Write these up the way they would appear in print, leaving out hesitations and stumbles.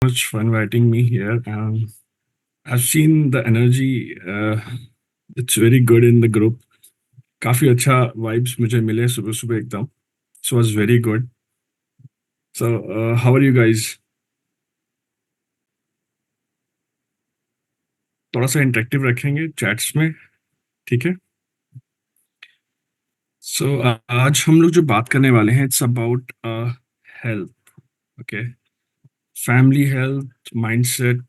much for inviting me here. I've seen the energy. It's very good in the group. काफी अच्छा vibes मुझे मिले सुबह सुबह एकदम. So it was very good. So how are you guys? थोड़ा सा इंटरेक्टिव रखेंगे चैट्स में, ठीक है? So आज हम लोग जो बात करने वाले हैं, it's about health. Okay, family health, mindset,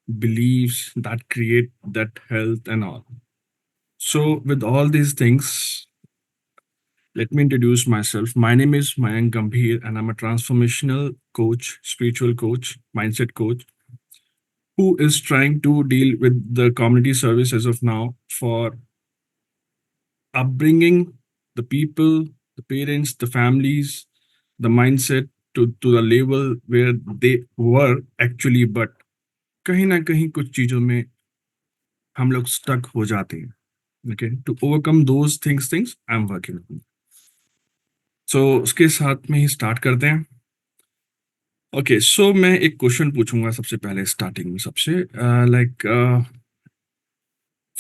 beliefs that create that health and all. So with all these things, let me introduce myself. My name is Mayank Gambhir, and I'm a transformational coach, spiritual coach, mindset coach, who is trying to deal with the community service as of now for upbringing the people, the parents, the families, the mindset to the level where they were actually, but कहीं ना कहीं कुछ चीजों में हम लोग stuck हो जाते हैं. Okay, to overcome those things I'm working on. So उसके साथ में ही स्टार्ट करते हैं. ओके, सो मैं एक क्वेश्चन पूछूंगा सबसे पहले स्टार्टिंग में सबसे. Like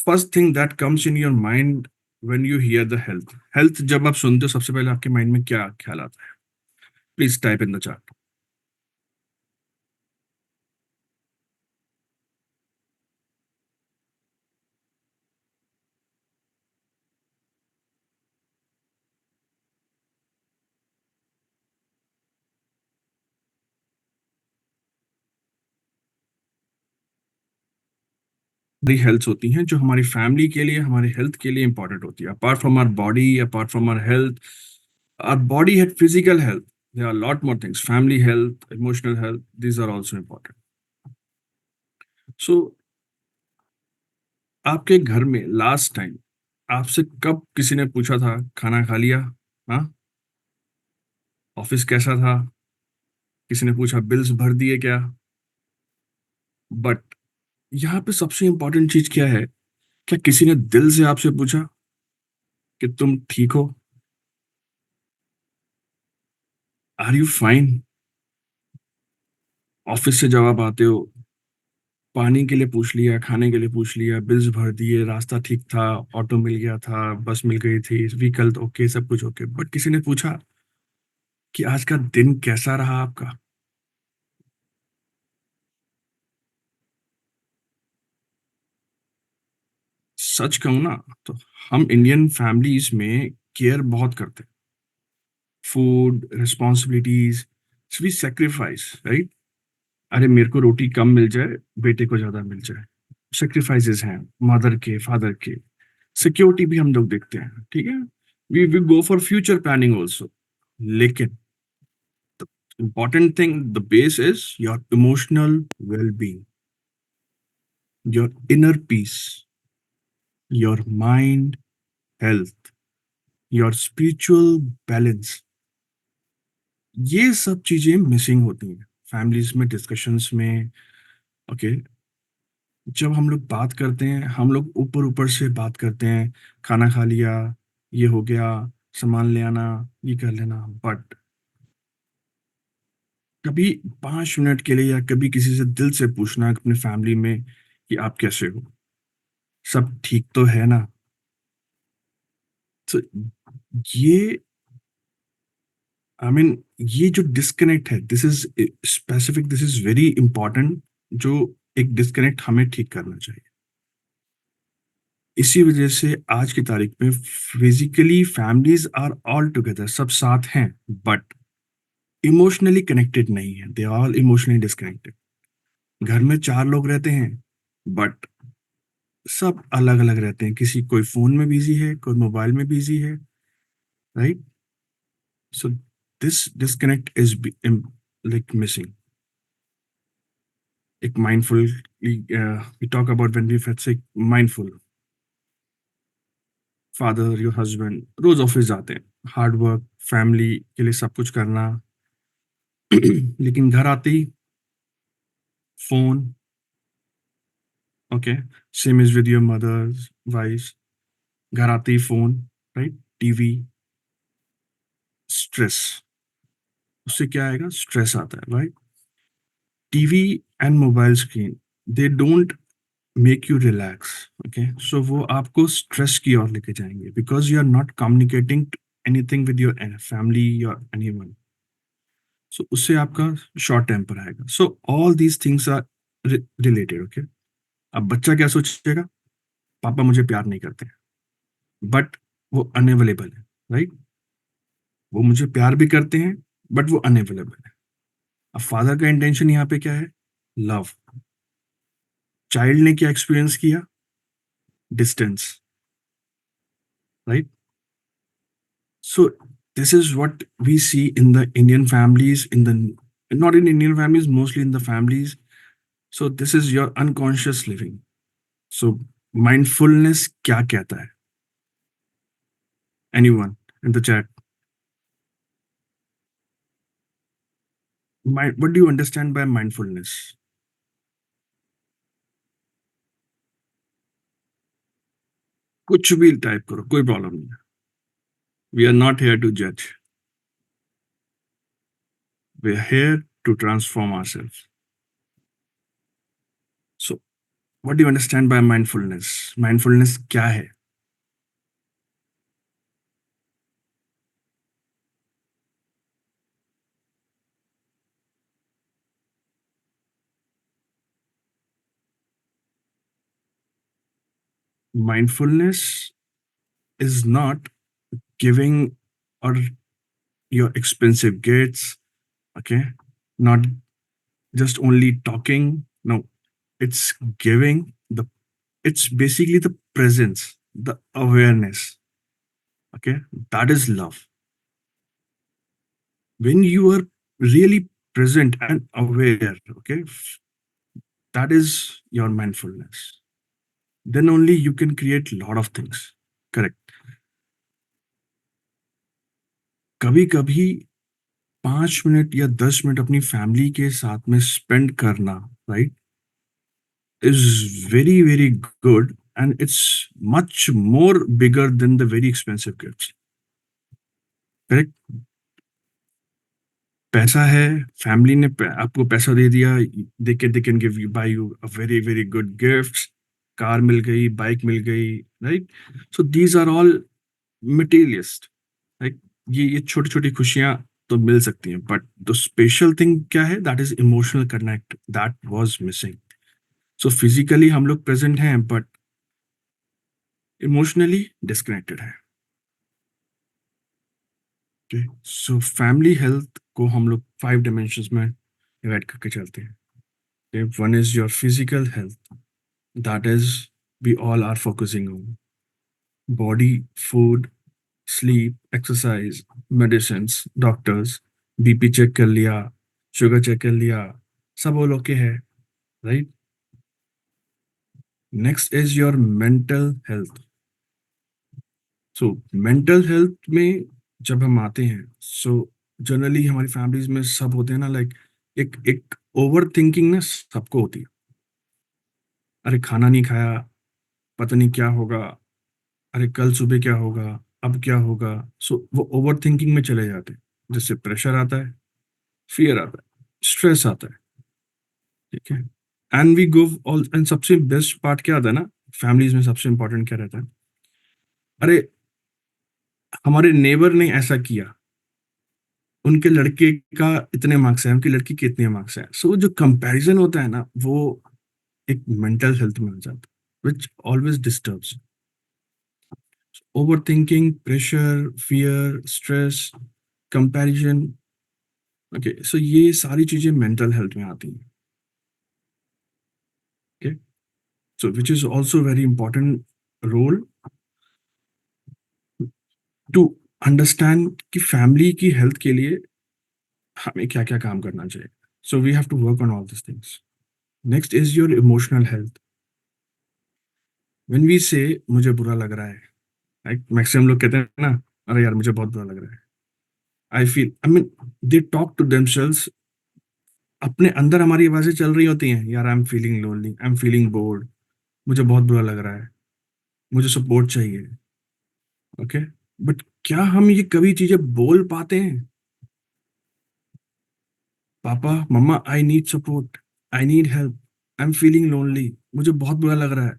first thing that comes in your mind when you here the health. Health जब आप सुनते हो सबसे पहले आपके माइंड में क्या ख्याल आता है? Please type in the chat. हमारी हेल्थ होती हैं जो हमारी फैमिली के लिए, हमारी हेल्थ के लिए इंपॉर्टेंट होती है. Apart from our body, apart from our health, our body had physical health. There are a lot more things: family health, emotional health. These are also important. So आपके घर में लास्ट टाइम आपसे कब किसी ने पूछा था खाना खा लिया? हाँ, ऑफिस कैसा था? किसी ने पूछा बिल्स भर दिए क्या? बट यहाँ पे सबसे इंपॉर्टेंट चीज क्या है? क्या किसी ने दिल से आपसे पूछा कि तुम ठीक हो? Are you fine? ऑफिस से जब आप आते हो, पानी के लिए पूछ लिया, खाने के लिए पूछ लिया, बिल्स भर दिए, रास्ता ठीक था, ऑटो मिल गया था, बस मिल गई थी, व्हीकल ओके, सब कुछ ओके, बट किसी ने पूछा कि आज का दिन कैसा रहा आपका? सच कहूं ना, तो हम इंडियन फैमिलीज में केयर बहुत करते हैं. Food, responsibilities, we sacrifice, right? अरे मेरे को रोटी कम मिल जाए, बेटे को ज्यादा मिल जाए. सेक्रीफाइसेस हैं मदर के, फादर के. सिक्योरिटी भी हम लोग देखते हैं, ठीक है. We go for future planning also. लेकिन important thing, the base is your emotional well-being, your inner peace, your mind health, your spiritual balance. ये सब चीजें मिसिंग होती हैं फैमिलीज में, डिस्कशंस में. ओके, जब हम लोग बात करते हैं, हम लोग ऊपर ऊपर से बात करते हैं. खाना खा लिया, ये हो गया, सामान ले आना, ये कर लेना. बट कभी 5 मिनट के लिए या कभी किसी से दिल से पूछना अपने फैमिली में कि आप कैसे हो, सब ठीक तो है ना? तो ये, आई मीन, ये जो डिस्कनेक्ट है, this is specific, this is very important. जो एक डिस्कनेक्ट हमें ठीक करना चाहिए. इसी वजह से आज की तारीख में physically families are all together, सब साथ हैं, बट इमोशनली कनेक्टेड नहीं है. They all emotionally disconnected. घर में 4 लोग रहते हैं, बट सब अलग अलग रहते हैं. किसी, कोई फोन में बिजी है, कोई मोबाइल में बिजी है, right? So this disconnect is like missing. एक mindful, we talk about when we say mindful. Father, your husband रोज ऑफिस जाते हैं, हार्ड वर्क, फैमिली के लिए सब कुछ करना. लेकिन घर आते ही phone. Okay, same is with your mothers, wife. घर आते ही फोन, राइट? टीवी. स्ट्रेस. उससे क्या आएगा? स्ट्रेस आता है, right? TV and mobile screen, they don't make you relax, okay? So वो आपको स्ट्रेस की ओर लेके जाएंगे, because you are not communicating anything with your family और एनीवन। सो उससे आपका शॉर्ट टेम्पर आएगा। So all these things are related, okay? अब बच्चा क्या सोचेगा? पापा मुझे प्यार नहीं करते, बट वो अनअवेलेबल है, राइट? वो मुझे प्यार भी करते हैं, बट वो अनअवेलेबल है। अब फादर का इंटेंशन यहाँ पे क्या है? लव। चाइल्ड ने क्या एक्सपीरियंस किया? Distance, right? So this is what we see in the Indian families, in the, not in Indian families, mostly in the families. So this is your unconscious living. So mindfulness क्या कहता है? Anyone in the chat? What do you understand by mindfulness? कुछ भी type करो, कोई problem नहीं है। We are not here to judge. We are here to transform ourselves. So what do you understand by mindfulness? Mindfulness क्या है? Mindfulness is not giving or your expensive gifts, okay? Not just only talking. No, it's giving the, it's basically the presence, the awareness, okay? That is love. When you are really present and aware, okay, that is your mindfulness. Then only you can create a lot of things. Correct. कभी कभी 5 minute या 10 minute अपनी family के साथ में spend करना, right, is very good, and it's much more bigger than the very expensive gifts. Correct? पैसा है, फैमिली ने आपको पैसा दे दिया, they can give you, buy you a very good gifts, car मिल गई, बाइक मिल गई, right? So these are all materialist, right? ये छोटी छोटी खुशियां तो मिल सकती हैं, बट द स्पेशल थिंग क्या है? That is emotional connect, that was missing. So physically हम लोग प्रेजेंट हैं, बट इमोशनली डिस्कनेक्टेड है। ओके, सो फैमिली हेल्थ को हम लोग 5 डायमेंशंस में डिवाइड करके चलते हैं। Okay, one is your physical health. That is, we all are focusing on body, food, sleep, exercise, medicines, doctors, BP check कर लिया, शुगर चेक कर लिया, सब वो लोग के है, right? Next is your mental health. So mental health में जब हम आते हैं, सो जनरली हमारी फैमिलीज में सब होते हैं ना, लाइक एक एक ओवर थिंकिंग ना सबको होती है। अरे खाना नहीं खाया, पता नहीं क्या होगा, अरे कल सुबह क्या होगा, अब क्या होगा? सो वो ओवर थिंकिंग में चले जाते हैं, जिससे प्रेशर आता है, फियर आता है, स्ट्रेस आता है, ठीक है? And we go all, and सबसे बेस्ट पार्ट क्या आता है ना, फैमिलीज में सबसे इंपॉर्टेंट क्या रहता है? अरे हमारे नेबर ने ऐसा किया, उनके लड़के का इतने मार्क्स है, उनकी लड़की के इतने मार्क्स हैं। सो जो कंपैरिजन होता है ना, वो एक मेंटल हेल्थ में आ जाता है, which always disturbs. Over thinking, pressure, fear, stress, comparison, okay, so ये सारी चीजें मेंटल हेल्थ में आती हैं। Okay, so which is also very important role to understand कि फैमिली की हेल्थ के लिए हमें क्या क्या काम करना चाहिए। So we have to work on all this things. Next is your emotional health. When we say मुझे बुरा लग रहा है, लाइक मैक्सिमम लोग कहते हैं ना, अरे यार मुझे बहुत बुरा लग रहा है, I feel, I mean, they talk to themselves. अपने अंदर हमारी आवाजें चल रही होती हैं, यार I am feeling lonely, I am feeling bored, मुझे बहुत बुरा लग रहा है, मुझे सपोर्ट चाहिए, ओके? बट क्या हम ये कभी चीजें बोल पाते हैं? Papa, mamma, I need support, I need help, I am feeling lonely, मुझे बहुत बुरा लग रहा है।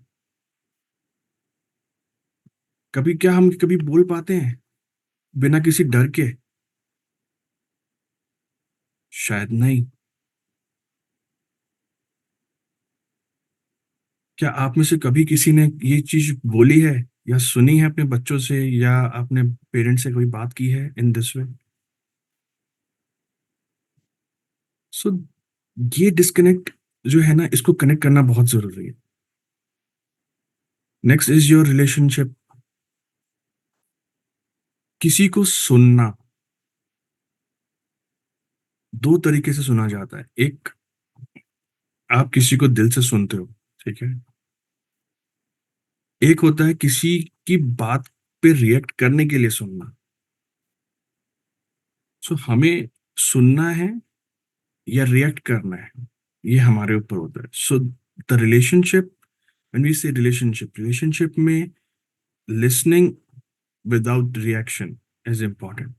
कभी क्या हम कभी बोल पाते हैं बिना किसी डर के? शायद नहीं। क्या आप में से कभी किसी ने ये चीज बोली है या सुनी है अपने बच्चों से, या अपने पेरेंट्स से कोई बात की है इन दिस वे? सो ये डिस्कनेक्ट जो है ना, इसको कनेक्ट करना बहुत जरूरी है। Next is your relationship. किसी को सुनना दो तरीके से सुना जाता है। एक, आप किसी को दिल से सुनते हो, ठीक है। एक होता है किसी की बात पे रिएक्ट करने के लिए सुनना। सो हमें सुनना है या रिएक्ट करना है, ये हमारे ऊपर होता है। So the relationship, when we say relationship में listening without reaction is important.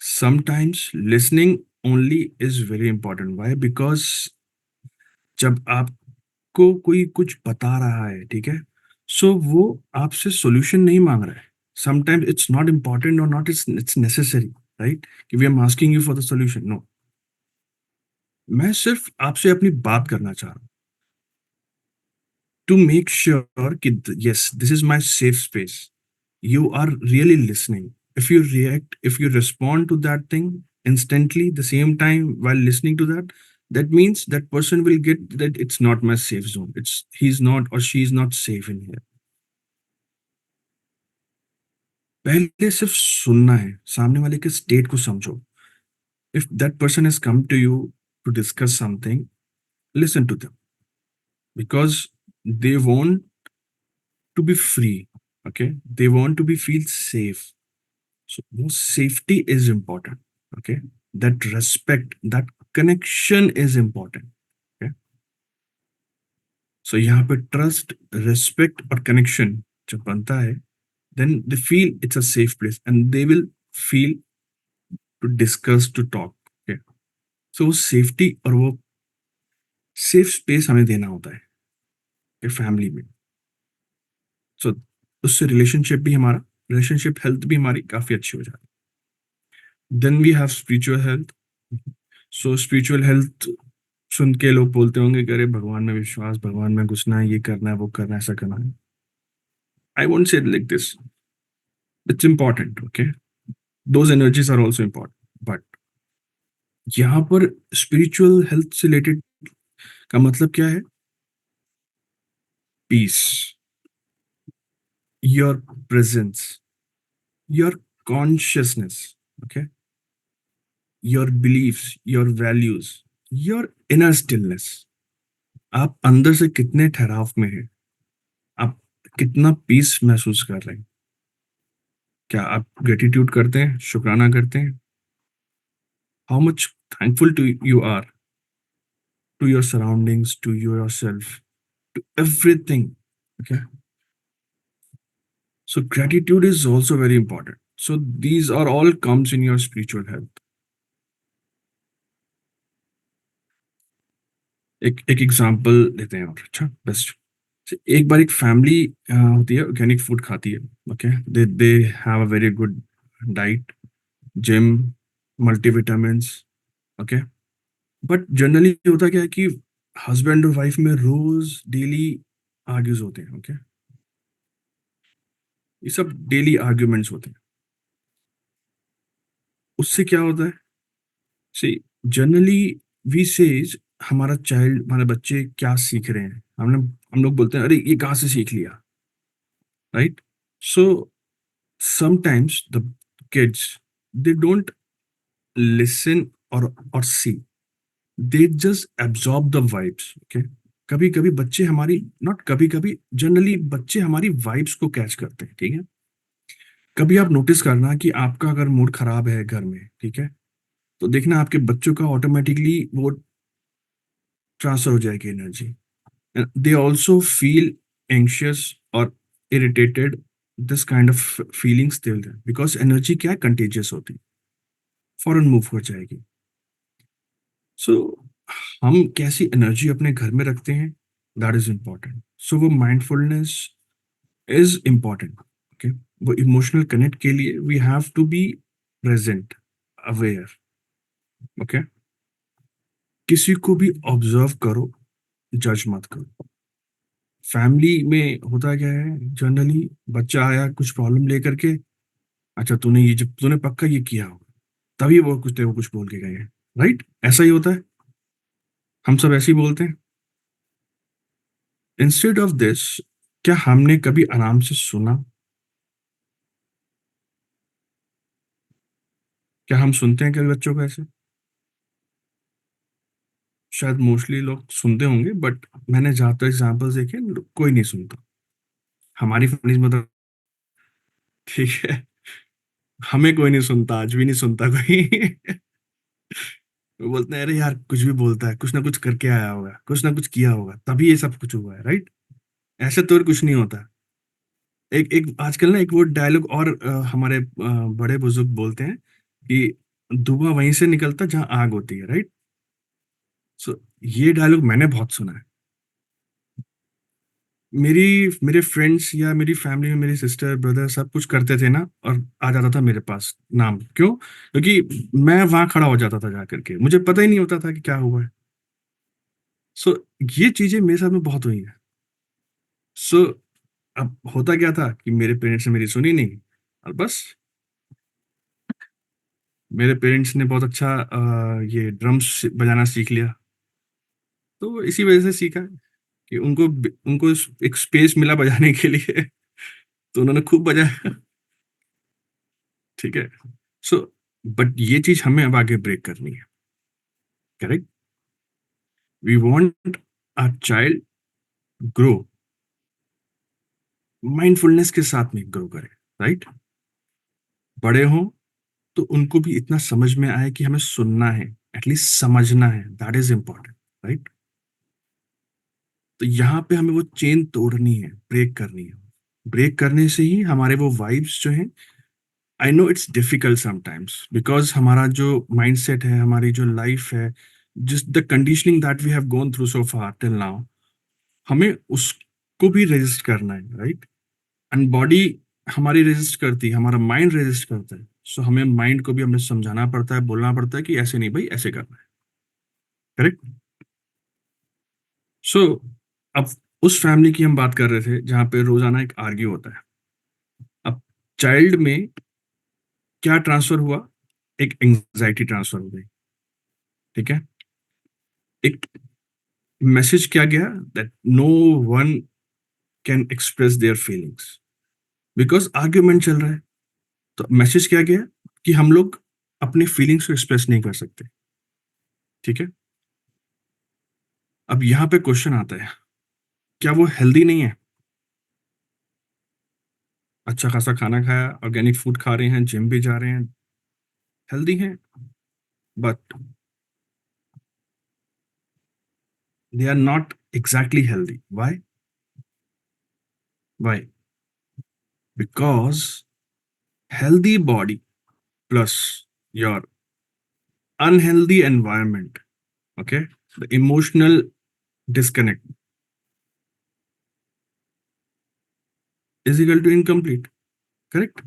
Sometimes listening only is very important. Why? Because जब आपको कोई कुछ बता रहा है, ठीक है, सो वो आपसे सॉल्यूशन नहीं मांग रहा है। Sometimes it's not important or not it's necessary, right? कि we are asking you for the solution. No, मैं सिर्फ आपसे अपनी बात करना चाह रहा हूँ, to make sure कि yes, this is my safe space. You are really listening. If you react, if you respond to that thing instantly the same time while listening to that, that means that person will get that it's not my safe zone, it's he's not or she's not safe in here. पहले सिर्फ सुनना है, सामने वाले के state को समझो। If that person has come to you to discuss something, listen to them, because they want to be free, okay, they want to be feel safe. So safety is important, okay, that respect, that connection is important, okay. So यहाँ पे trust, respect और connection जब बनता है, then they feel it's a safe place and they will feel to discuss, to talk, okay. So वो safety और वो safe space हमें देना होता है फैमिली में। So उससे रिलेशनशिप हेल्थ भी हमारी काफी अच्छी हो जाती है। Then we have spiritual health. So spiritual health सुन के लोग बोलते होंगे कि अरे भगवान में विश्वास, भगवान में घुसना है, ये करना है, वो करना है, ऐसा करना है। I won't say like this, it's important, okay, those energies are also important, but यहाँ पर स्पिरिचुअल हेल्थ से रिलेटेड का मतलब क्या है? Peace, your presence, your consciousness, okay, your beliefs, your values, your inner stillness. आप अंदर से कितने ठहराव में हैं, आप कितना पीस महसूस कर रहे हैं? क्या आप ग्रेटिट्यूड करते हैं, शुक्राना करते हैं? How much thankful to you are to your surroundings, to your self, to everything, okay. So gratitude is also very important. So these are all comes in your spiritual health. एक एक example लेते हैं, और अच्छा best. एक बार एक family होती है, ऑर्गेनिक फूड खाती है, okay, they have a very good diet, gym, multivitamins, okay. But generally होता क्या है कि हस्बैंड और वाइफ में रोज डेली आर्ग्यूज होते हैं, ओके। ये सब डेली आर्ग्यूमेंट्स होते हैं। उससे क्या होता है? सी, जनरली वी सेज, हमारे बच्चे क्या सीख रहे हैं, हम लोग बोलते हैं अरे ये कहाँ से सीख लिया, right? So sometimes the kids, they don't listen और see, they just absorb the vibes, okay. कभी कभी बच्चे हमारी, नॉट कभी कभी, जनरली बच्चे हमारी वाइब्स को कैच करते हैं, ठीक है। कभी आप नोटिस करना कि आपका अगर मूड खराब है घर में, ठीक है, तो देखना आपके बच्चों का ऑटोमेटिकली वो ट्रांसफर हो जाएगी energy. They also feel anxious और irritated, this kind of feelings they, because energy क्या है, कंटेजियस होती है। फौरन मूव हो जाएगी। सो हम कैसी एनर्जी अपने घर में रखते हैं, दैट इज इम्पोर्टेंट। सो वो माइंडफुलनेस इज इम्पोर्टेंट। ओके, वो इमोशनल कनेक्ट के लिए we have to be present, aware. Okay, किसी को भी ऑब्जर्व करो, जज मत करो। फैमिली में होता क्या है, जनरली बच्चा आया कुछ प्रॉब्लम लेकर के, अच्छा तूने ये, जब तूने पक्का ये किया होगा तभी वो कुछ तेरे को कुछ बोल के गए हैं, राइट? ऐसा ही होता है, हम सब ऐसे ही बोलते हैं। इंस्टेड ऑफ दिस, क्या हमने कभी आराम से सुना? क्या हम सुनते हैं कभी बच्चों को ऐसे? शायद मोस्टली लोग सुनते होंगे, बट मैंने ज्यादातर एग्जाम्पल्स देखे कोई नहीं सुनता। हमारी फैमिली में तो ठीक है, हमें कोई नहीं सुनता, आज भी नहीं सुनता कोई। वो बोलते हैं अरे यार कुछ भी बोलता है, कुछ ना कुछ करके आया होगा, कुछ ना कुछ किया होगा तभी ये सब कुछ हुआ है, राइट? ऐसे तो और कुछ नहीं होता। एक एक आजकल ना एक वो डायलॉग और हमारे बड़े बुजुर्ग बोलते हैं कि धुआं वहीं से निकलता जहां आग होती है, राइट? सो ये डायलॉग मैंने बहुत सुना है। मेरी मेरे फ्रेंड्स या मेरी फैमिली में मेरी सिस्टर ब्रदर सब कुछ करते थे ना, और आ जाता था मेरे पास नाम, क्यों? क्योंकि मैं वहां खड़ा हो जाता था जाकर के, मुझे पता ही नहीं होता था कि क्या हुआ है। सो ये चीजें मेरे साथ में बहुत हुई है। सो अब होता क्या था कि मेरे पेरेंट्स ने मेरी सुनी नहीं, और बस मेरे पेरेंट्स ने बहुत अच्छा ये ड्रम्स बजाना सीख लिया, तो इसी वजह से सीखा कि उनको एक स्पेस मिला बजाने के लिए, तो उन्होंने खूब बजाया। ठीक है। सो बट ये चीज हमें अब आगे ब्रेक करनी है, correct? We want a child grow, mindfulness के साथ में ग्रो करे, राइट? बड़े हों तो उनको भी इतना समझ में आए कि हमें सुनना है, एटलीस्ट समझना है, दैट इज इंपॉर्टेंट, राइट? तो यहाँ पे हमें वो चेन तोड़नी है, ब्रेक करनी है। ब्रेक करने से ही हमारे वो वाइब्स जो हैं, I know it's difficult sometimes because हमारा जो माइंडसेट है, हमारी जो लाइफ है, जिस the conditioning that we have gone through so far till now, हमें उसको भी रेजिस्ट करना है, राइट? एंड बॉडी हमारी रेजिस्ट करती है, हमारा माइंड रेजिस्ट करता है। सो हमें माइंड को भी हमें समझाना पड़ता है, बोलना पड़ता है कि ऐसे नहीं भाई, ऐसे करना है, करेक्ट? सो अब उस फैमिली की हम बात कर रहे थे जहां पे रोजाना एक आर्ग्यू होता है। अब चाइल्ड में क्या ट्रांसफर हुआ? एक एंजाइटी ट्रांसफर हो गई, ठीक है? एक मैसेज क्या गया, that no one can express their feelings because argument चल रहा है। तो मैसेज क्या गया कि हम लोग अपनी फीलिंग्स को एक्सप्रेस नहीं कर सकते, ठीक है? अब यहाँ पे क्वेश्चन आता है, क्या वो हेल्दी नहीं है? अच्छा खासा खाना खाया, ऑर्गेनिक फूड खा रहे हैं, जिम भी जा रहे हैं, हेल्दी हैं, but they are not exactly healthy. Why? Why? Because healthy body plus your unhealthy environment, okay, the emotional disconnect is equal to incomplete, correct?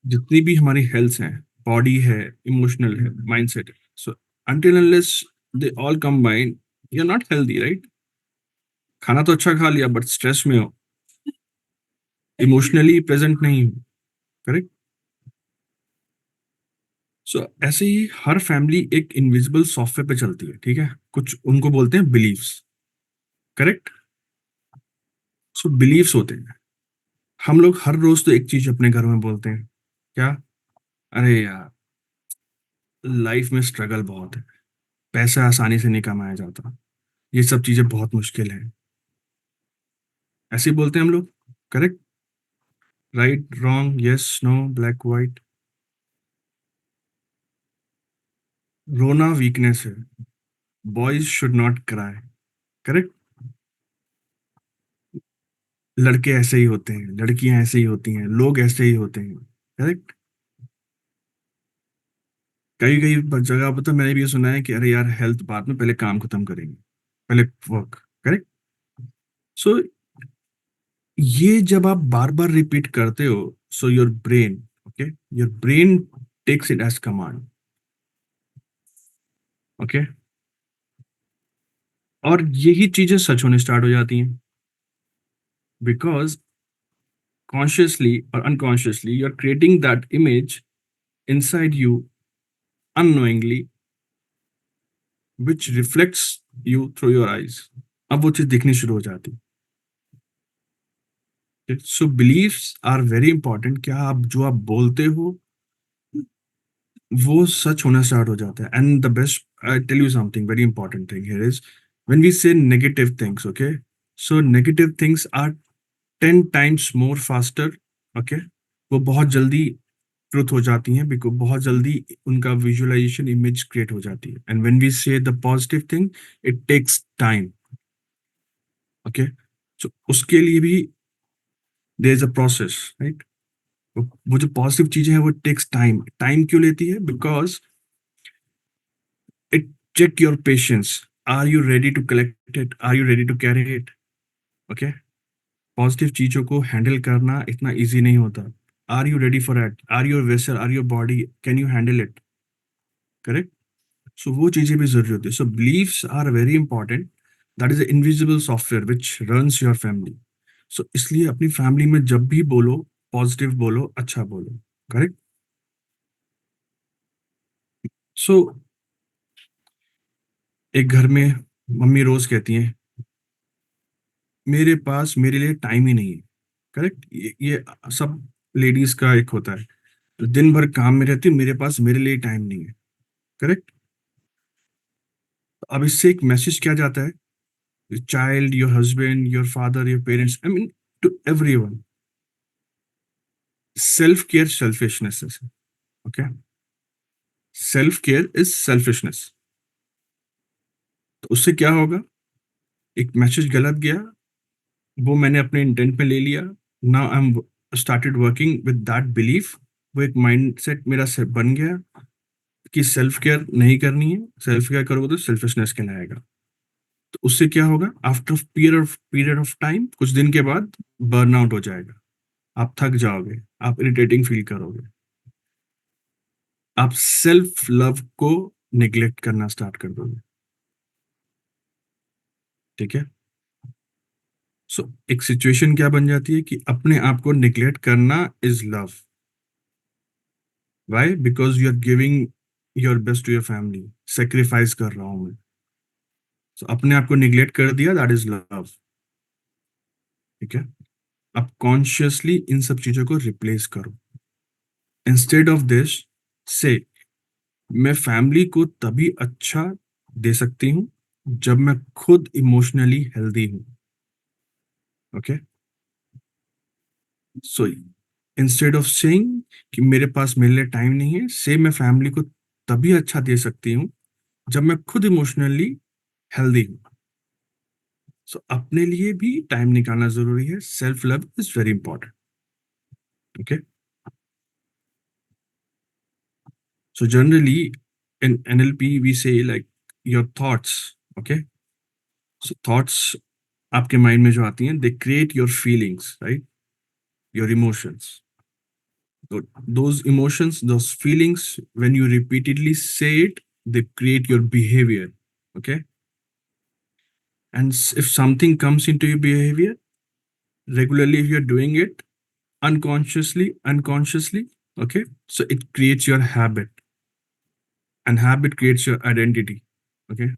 जितनी भी हमारी हेल्थ है, बॉडी है, इमोशनल है, माइंडसेट है, सो until unless they all combine, you're not healthy, right? खाना तो अच्छा खा लिया बट स्ट्रेस में हो, इमोशनली प्रेजेंट नहीं हो, करेक्ट? सो ऐसे ही हर फैमिली एक इनविजिबल सॉफ्टवेयर पे चलती है, ठीक है? कुछ उनको बोलते हैं बिलीव्स, करेक्ट? सो बिलीव्स होते हैं। हम लोग हर रोज तो एक चीज अपने घर में बोलते हैं, क्या? अरे यार, लाइफ में स्ट्रगल बहुत है, पैसा आसानी से नहीं कमाया जाता, ये सब चीजें बहुत मुश्किल है, ऐसे ही बोलते हैं हम लोग, correct? Right, wrong, yes, no, black white? रोना वीकनेस है, boys should not cry, correct? लड़के ऐसे ही होते हैं, लड़कियां ऐसे ही होती हैं, लोग ऐसे ही होते हैं। करेक्ट। कई कई जगह पर तो मैंने भी ये सुना है कि अरे यार हेल्थ बाद में, पहले काम खत्म करेंगे, पहले वर्क। करेक्ट। सो ये जब आप बार बार रिपीट करते हो, so your brain, okay, your brain takes it as command. Okay. और यही चीजें सच होने स्टार्ट हो जाती हैं, because consciously or unconsciously you're creating that image inside you unknowingly, which reflects you through your eyes. अब वो चीज दिखनी शुरू हो जाती है। So beliefs are very important. क्या आप जो आप बोलते हो वो सच होना स्टार्ट हो जाता है। And the best, I tell you something very important thing here is, when we say negative things, okay, so negative things are 10 times more faster, okay, वो बहुत जल्दी ट्रुथ हो जाती हैं, बिकॉज बहुत जल्दी उनका विजुअलाइजेशन इमेज क्रिएट हो जाती है। And when we say the positive thing, it takes time. Okay. So उसके लिए भी there is a process, right. वो जो पॉजिटिव चीजें हैं वो टेक्स टाइम। टाइम क्यों लेती है? Because it check your patience. Are you ready to collect it? Are you ready to carry it? Okay. Positive चीजों को हैंडल करना इतना इजी नहीं होता। Are you ready for it? Are your vessel, are your body, can you handle it? Correct. So वो चीजें भी जरूरी होती है। So beliefs are very important. That is invisible software which runs your family. So इसलिए अपनी family में जब भी बोलो, पॉजिटिव बोलो, अच्छा बोलो। करेक्ट। सो एक घर में मम्मी रोज कहती हैं, मेरे पास मेरे लिए टाइम ही नहीं है। करेक्ट। ये सब लेडीज का एक होता है, तो दिन भर काम में रहती है, मेरे पास मेरे लिए टाइम नहीं है। करेक्ट। अब इससे एक मैसेज क्या जाता है? Child, your husband, your father, your parents, I mean to everyone, self care selfishness है। Okay. Self care is selfishness. तो उससे क्या होगा? एक मैसेज गलत गया, वो मैंने अपने इंटेंट में ले लिया। Now I am started working with that belief. वो एक माइंडसेट मेरा से बन गया कि सेल्फ केयर नहीं करनी है। सेल्फ केयर करोगे तो सेल्फिशनेस कहलाएगा। तो उससे क्या होगा? आफ्टर पीरियड ऑफ टाइम, कुछ दिन के बाद बर्नआउट हो जाएगा। आप थक जाओगे, आप इरिटेटिंग फील करोगे, आप सेल्फ लव को निग्लेक्ट करना स्टार्ट कर दोगे। ठीक है। सो एक सिचुएशन क्या बन जाती है कि अपने आप को निग्लेक्ट करना is love. Why? Because you are giving your best to your family. Sacrifice कर रहा हूं मैं। So, अपने आप को निग्लेक्ट कर दिया, दैट इज लव। ठीक है। अब कॉन्शियसली इन सब चीजों को रिप्लेस करो। इंस्टेड ऑफ दिस, से मैं फैमिली को तभी अच्छा दे सकती हूँ जब मैं खुद इमोशनली हेल्दी हूँ। Okay. So instead of saying कि मेरे पास मेरे लिए टाइम नहीं है, से मैं फैमिली को तभी अच्छा दे सकती हूँ जब मैं खुद इमोशनली हेल्दी हूँ। सो अपने लिए भी टाइम निकालना जरूरी है। Self love is very important. Okay. So generally in NLP we say like your thoughts. Okay. So thoughts आपके माइंड में जो आती हैं, they create your feelings, right, your emotions. So those emotions, those feelings, when you repeatedly say it, they create your behavior. Okay. And if something comes into your behavior regularly, if you're doing it unconsciously, okay, so it creates your habit, and habit creates your identity. Okay.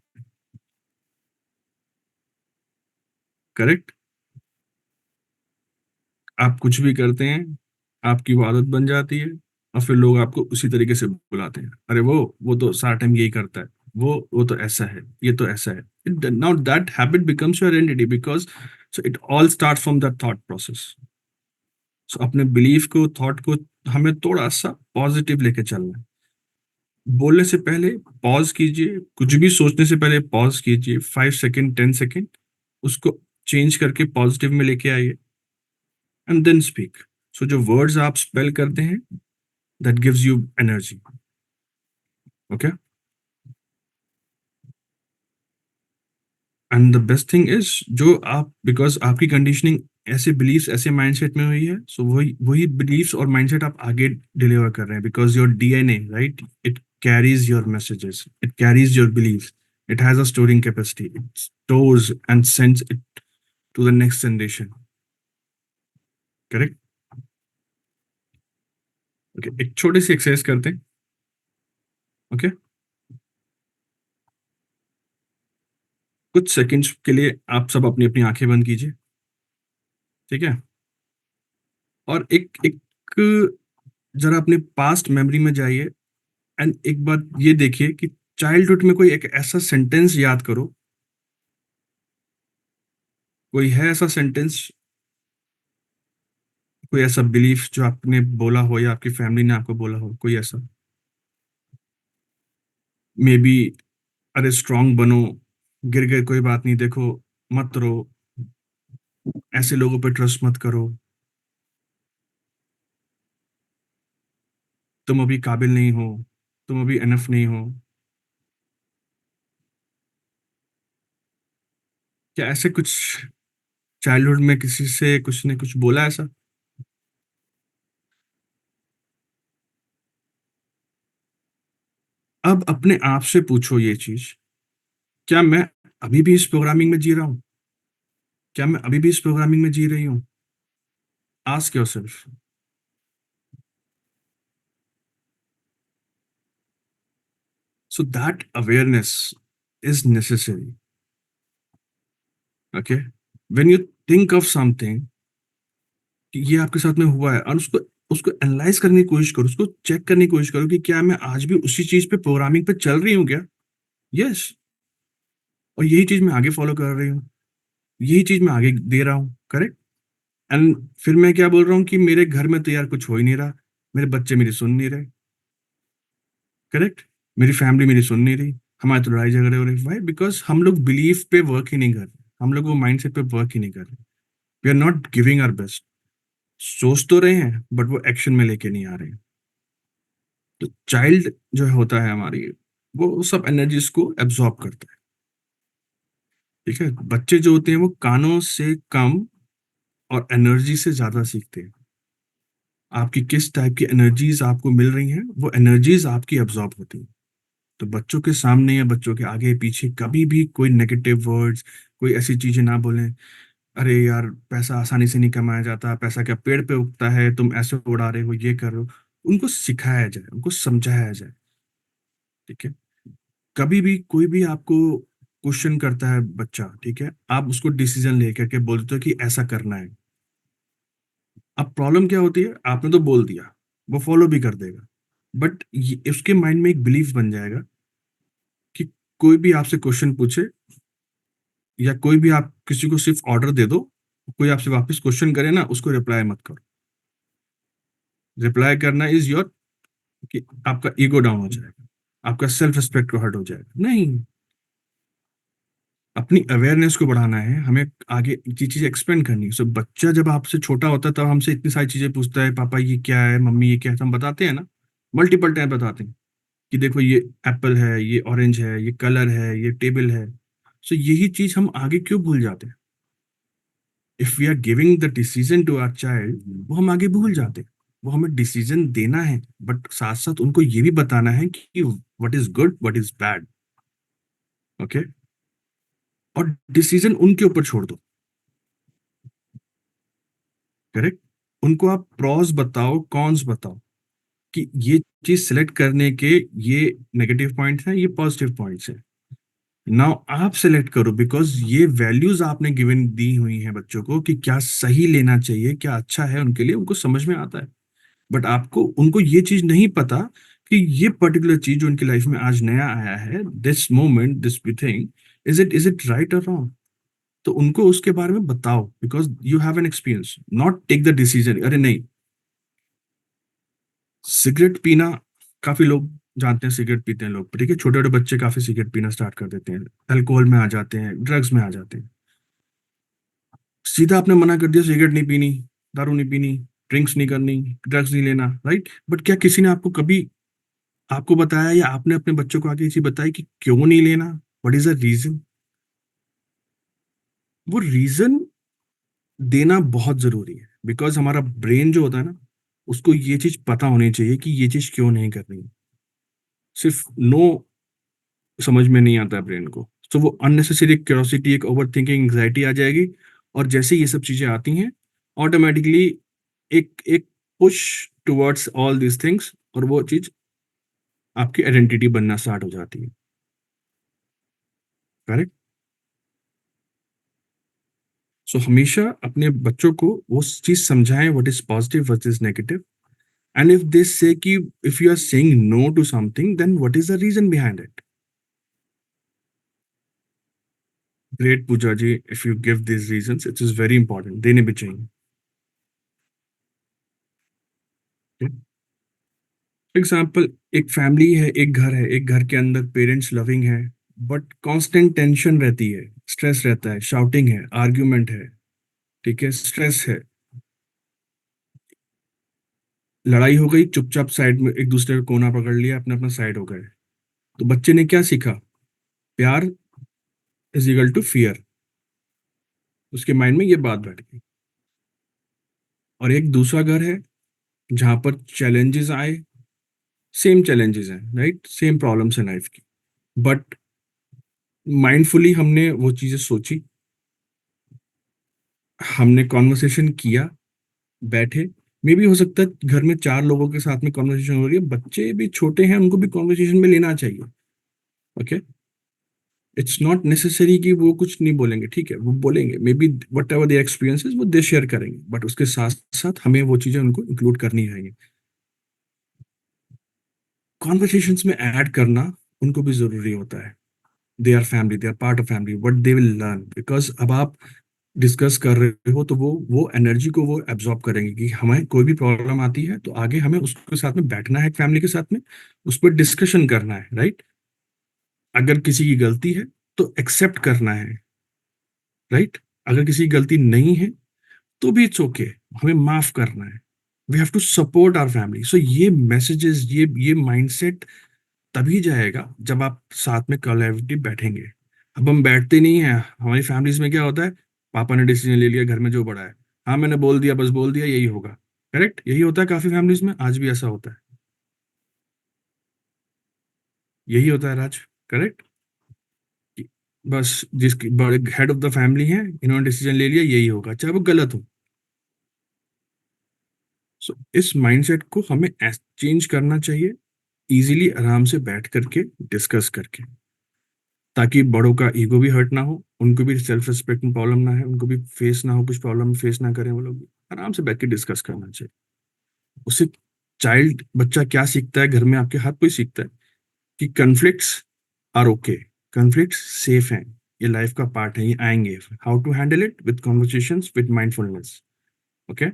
Correct. आप कुछ भी करते हैं, आपकी वो आदत बन जाती है, और फिर लोग आपको उसी तरीके से बुलाते हैं। अरे वो तो सारा टाइम यही करता है, वो तो ऐसा है, ये तो ऐसा है। Now that habit becomes your identity, because so it all start from that thought process. So अपने बिलीफ को, थॉट को हमें थोड़ा सा पॉजिटिव लेके चलना है। बोलने से पहले पॉज कीजिए, कुछ भी सोचने से पहले पॉज कीजिए, 5 सेकेंड, 10 सेकेंड, उसको चेंज करके पॉजिटिव में लेके आइए। And then speak. सो जो वर्ड्स आप स्पेल करते हैं, that gives you energy. Okay. And the best thing is, जो आप, बिकॉज आपकी कंडीशनिंग ऐसे बिलीफ्स, ऐसे माइंडसेट में हुई है, सो वही वही बिलीफ्स और माइंडसेट आप आगे डिलीवर कर रहे हैं, because your DNA, right, it carries your messages, it carries your beliefs, it has a storing capacity, it stores and sends it to the next generation. Correct. Okay, एक छोटी सी exercise करते हैं. Okay. कुछ seconds के लिए आप सब अपनी अपनी आंखें बंद कीजिए. ठीक है. और एक एक जरा अपने पास्ट मेमोरी में जाइए, एंड एक बार ये देखिए कि चाइल्डहुड में कोई एक ऐसा सेंटेंस याद करो. कोई है ऐसा सेंटेंस, कोई ऐसा बिलीफ जो आपने बोला हो या आपकी फैमिली ने आपको बोला हो, कोई ऐसा. मे बी, अरे स्ट्रांग बनो, गिर गए कोई बात नहीं, देखो, मत रो, ऐसे लोगों पे ट्रस्ट मत करो, तुम अभी काबिल नहीं हो, तुम अभी एनफ नहीं हो. क्या ऐसे कुछ चाइल्डहुड में किसी से कुछ ने कुछ बोला ऐसा? अब अपने आप से पूछो ये चीज, क्या मैं अभी भी इस प्रोग्रामिंग में जी रहा हूँ? क्या मैं अभी भी इस प्रोग्रामिंग में जी रही हूँ? Ask yourself. So that awareness is necessary. Okay. When you think of something कि ये आपके साथ में हुआ है, और उसको उसको एनालाइज करने की कोशिश करो, उसको चेक करने की कोशिश करो कि क्या मैं आज भी उसी चीज पे, प्रोग्रामिंग पे चल रही हूँ क्या? यस. और यही चीज मैं आगे फॉलो कर रही हूँ, यही चीज मैं आगे दे रहा हूँ. करेक्ट. एंड फिर मैं क्या बोल रहा हूँ कि मेरे घर में तो यार कुछ हो ही नहीं रहा, मेरे बच्चे मेरी सुन नहीं रहे. करेक्ट. मेरी फैमिली मेरी सुन नहीं रही, हमारे तो लड़ाई झगड़े हो रहे. वाई? बिकॉज हम लोग बिलीफ पे वर्क ही नहीं कर रहे, हम लोग वो माइंडसेट पे वर्क ही नहीं कर रहे. We are not giving our best. सोच तो रहे हैं बट वो एक्शन में लेके नहीं आ रहे हैं. तो चाइल्ड जो होता है हमारी, वो सब एनर्जीज को एब्जॉर्ब करता है. ठीक है. बच्चे जो होते हैं वो कानों से कम और एनर्जी से ज्यादा सीखते हैं. आपकी किस टाइप की एनर्जीज आपको मिल रही हैं, वो एनर्जीज आपकी एब्जॉर्ब होती हैं. तो बच्चों के सामने या बच्चों के आगे पीछे कभी भी कोई नेगेटिव वर्ड्स, कोई ऐसी चीजें ना बोलें. अरे यार, पैसा आसानी से नहीं कमाया जाता, पैसा क्या पेड़ पे उगता है, तुम ऐसे उड़ा रहे हो, ये कर रहे हो. उनको सिखाया जाए, उनको समझाया जाए. ठीक है. कभी भी कोई भी आपको क्वेश्चन करता है बच्चा, ठीक है, आप उसको डिसीजन लेकर के बोलते हो कि ऐसा करना है. अब प्रॉब्लम क्या होती है, आपने तो बोल दिया, वो फॉलो भी कर देगा, बट उसके माइंड में एक बिलीफ बन जाएगा कि कोई भी आपसे क्वेश्चन पूछे, या कोई भी आप किसी को सिर्फ ऑर्डर दे दो, कोई आपसे वापस क्वेश्चन करे ना, उसको रिप्लाई मत करो. रिप्लाई करना इज योर, कि आपका ईगो डाउन हो जाएगा, आपका सेल्फ रिस्पेक्ट को हर्ट हो जाएगा. नहीं, अपनी अवेयरनेस को बढ़ाना है हमें, आगे ये चीजें एक्सपेंड करनी है. सो बच्चा जब आपसे छोटा होता है तब हमसे इतनी सारी चीजें पूछता है, पापा ये क्या है, मम्मी ये क्या है, तो हम बताते हैं ना, मल्टीपल टाइम बताते हैं कि देखो ये एप्पल है, ये ऑरेंज है, ये कलर है, ये टेबल है. सो यही चीज हम आगे क्यों भूल जाते हैं? If we are giving the decision to our child, वो हम आगे भूल जाते हैं. वो हमें डिसीजन देना है, बट साथ साथ उनको ये भी बताना है कि what is good, what is bad. Okay. और डिसीजन उनके ऊपर छोड़ दो. करेक्ट. उनको आप प्रॉस बताओ, कॉन्स बताओ, कि ये चीज सिलेक्ट करने के ये नेगेटिव पॉइंट्स हैं, ये पॉजिटिव पॉइंट्स हैं. नाउ आप सिलेक्ट करो, बिकॉज ये वैल्यूज आपने गिवन दी हुई हैं बच्चों को कि क्या सही लेना चाहिए, क्या अच्छा है उनके लिए, उनको समझ में आता है. बट आपको, उनको ये चीज नहीं पता कि ये पर्टिकुलर चीज जो उनकी लाइफ में आज नया आया है, this moment, this thing, is it right और रॉन्ग. तो उनको उसके बारे में बताओ, because you have an experience. Not take the decision, अरे नहीं. सिगरेट पीना, काफी लोग जानते हैं सिगरेट पीते हैं लोग, ठीक है, छोटे छोटे बच्चे काफी सिगरेट पीना स्टार्ट कर देते हैं, अल्कोहल में आ जाते हैं, ड्रग्स में आ जाते हैं. सीधा आपने मना कर दिया सिगरेट नहीं पीनी, दारू नहीं पीनी, ड्रिंक्स नहीं करनी, ड्रग्स नहीं लेना, राइट? बट क्या किसी ने आपको कभी आपको बताया या आपने अपने बच्चों को आगे ये चीज बताई कि क्यों नहीं लेना? What is the reason? वो रीजन देना बहुत जरूरी है, बिकॉज हमारा ब्रेन जो होता है ना, उसको ये चीज पता होनी चाहिए कि ये चीज क्यों नहीं करनी है। सिर्फ नो समझ में नहीं आता है ब्रेन को, तो वो अननेसेसरी क्यूरोसिटी, एक ओवर थिंकिंग, एंग्जाइटी आ जाएगी। और जैसे ये सब चीजें आती हैं, ऑटोमेटिकली एक एक push towards all these things, और वो चीज आपकी आइडेंटिटी बनना स्टार्ट हो जाती है। करेक्ट? सो हमेशा अपने बच्चों को वो चीज समझाएं, what is positive, what is negative. And if they say कि if you are saying no to something, then what is the reason behind it? Great Puja ji, if you give this reasons, it is very important, देने भी चाहिए। Example, एक family है, एक घर है, एक घर के अंदर पेरेंट्स लविंग है, बट कांस्टेंट टेंशन रहती है, स्ट्रेस रहता है, शाउटिंग है, आर्ग्यूमेंट है, ठीक है, स्ट्रेस है, लड़ाई हो गई, चुपचाप साइड में एक दूसरे का कोना पकड़ लिया, अपना अपना साइड हो गए। तो बच्चे ने क्या सीखा? प्यार इज इक्वल टू फियर। उसके माइंड में ये बात बैठ गई। और एक दूसरा घर है जहां पर चैलेंजेस आए, सेम चैलेंजेस हैं, राइट, सेम प्रॉब्लम्स है लाइफ की, बट माइंडफुली हमने वो चीजें सोची, हमने कॉन्वर्सेशन किया, बैठे। मे भी हो सकता है घर में चार लोगों के साथ में कॉन्वर्सेशन हो रही है, बच्चे भी छोटे हैं, उनको भी कॉन्वर्सेशन में लेना चाहिए। ओके? इट्स नॉट नेसेसरी कि वो कुछ नहीं बोलेंगे, ठीक है, वो बोलेंगे, may be what ever their experiences वो दे शेयर करेंगे, बट उसके साथ साथ हमें वो चीजें उनको इंक्लूड करनी है। कॉन्वर्सेशंस में ऐड करना उनको भी जरूरी होता है। They are family, they are part of family, what they will learn, because अब आप डिस्कस कर रहे हो तो वो एनर्जी को वो एब्जॉर्ब करेंगे कि हमें कोई भी प्रॉब्लम आती है तो आगे हमें उसके साथ में बैठना है, फैमिली के साथ में उस पर डिस्कशन करना है, राइट? अगर किसी की गलती है तो एक्सेप्ट करना है, राइट? अगर किसी की गलती नहीं है तो भी इट्स ओके, हमें माफ करना है। We have to support our family. So ये मैसेजेस, ये माइंडसेट तभी जाएगा जब आप साथ में कोलैबोरेटिव बैठेंगे। अब हम बैठते नहीं हैं, हमारी फैमिलीज में क्या होता है? पापा ने डिसीजन ले लिया घर में जो बड़ा है, हाँ मैंने बोल दिया, बस बोल दिया, यही होगा। करेक्ट? यही होता है काफी फैमिलीज में, आज भी ऐसा होता है। यही होता है राज। करेक्ट? बस जिसकी बड़े हेड ऑफ द फैमिली है, इन्होंने डिसीजन ले लिया, यही होगा, चाहे वो गलत हो। सो इस माइंडसेट को हमें चेंज करना चाहिए, इजीली, आराम से बैठ करके डिस्कस करके, ताकि बड़ों का ईगो भी हर्ट ना हो, उनको भी सेल्फ रिस्पेक्ट में प्रॉब्लम ना है, उनको भी फेस ना हो, कुछ प्रॉब्लम फेस ना करें, वो लोग भी आराम से बैठ के डिस्कस करना चाहिए। उससे चाइल्ड, बच्चा क्या सीखता है घर में, आपके हाथ कोई सीखता है कि conflicts are okay, conflicts safe हैं, ये लाइफ का पार्ट है, ये आएंगे, how to handle it with conversations with mindfulness. Okay?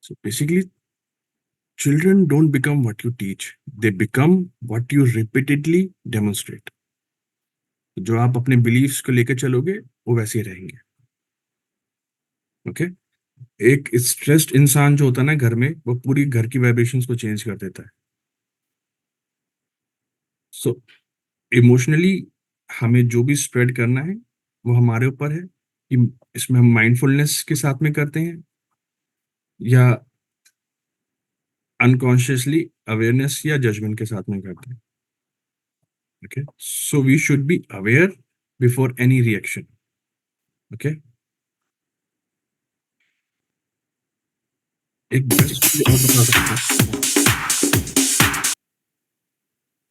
So basically, children don't become what you teach, they become what you repeatedly demonstrate. जो आप अपने बिलीफ्स को लेकर चलोगे, वो वैसे ही रहेंगे। ओके? एक स्ट्रेस्ड इंसान जो होता है ना घर में, वो पूरी घर की वाइब्रेशंस को चेंज कर देता है। सो इमोशनली हमें जो भी स्प्रेड करना है, वो हमारे ऊपर है कि इसमें हम माइंडफुलनेस के साथ में करते हैं या अनकॉन्शियसली अवेयरनेस या जजमेंट के साथ में करते हैं। Okay? So we should be aware before any reaction. Okay? एक बेस्ट चीज और बता सकता हूँ।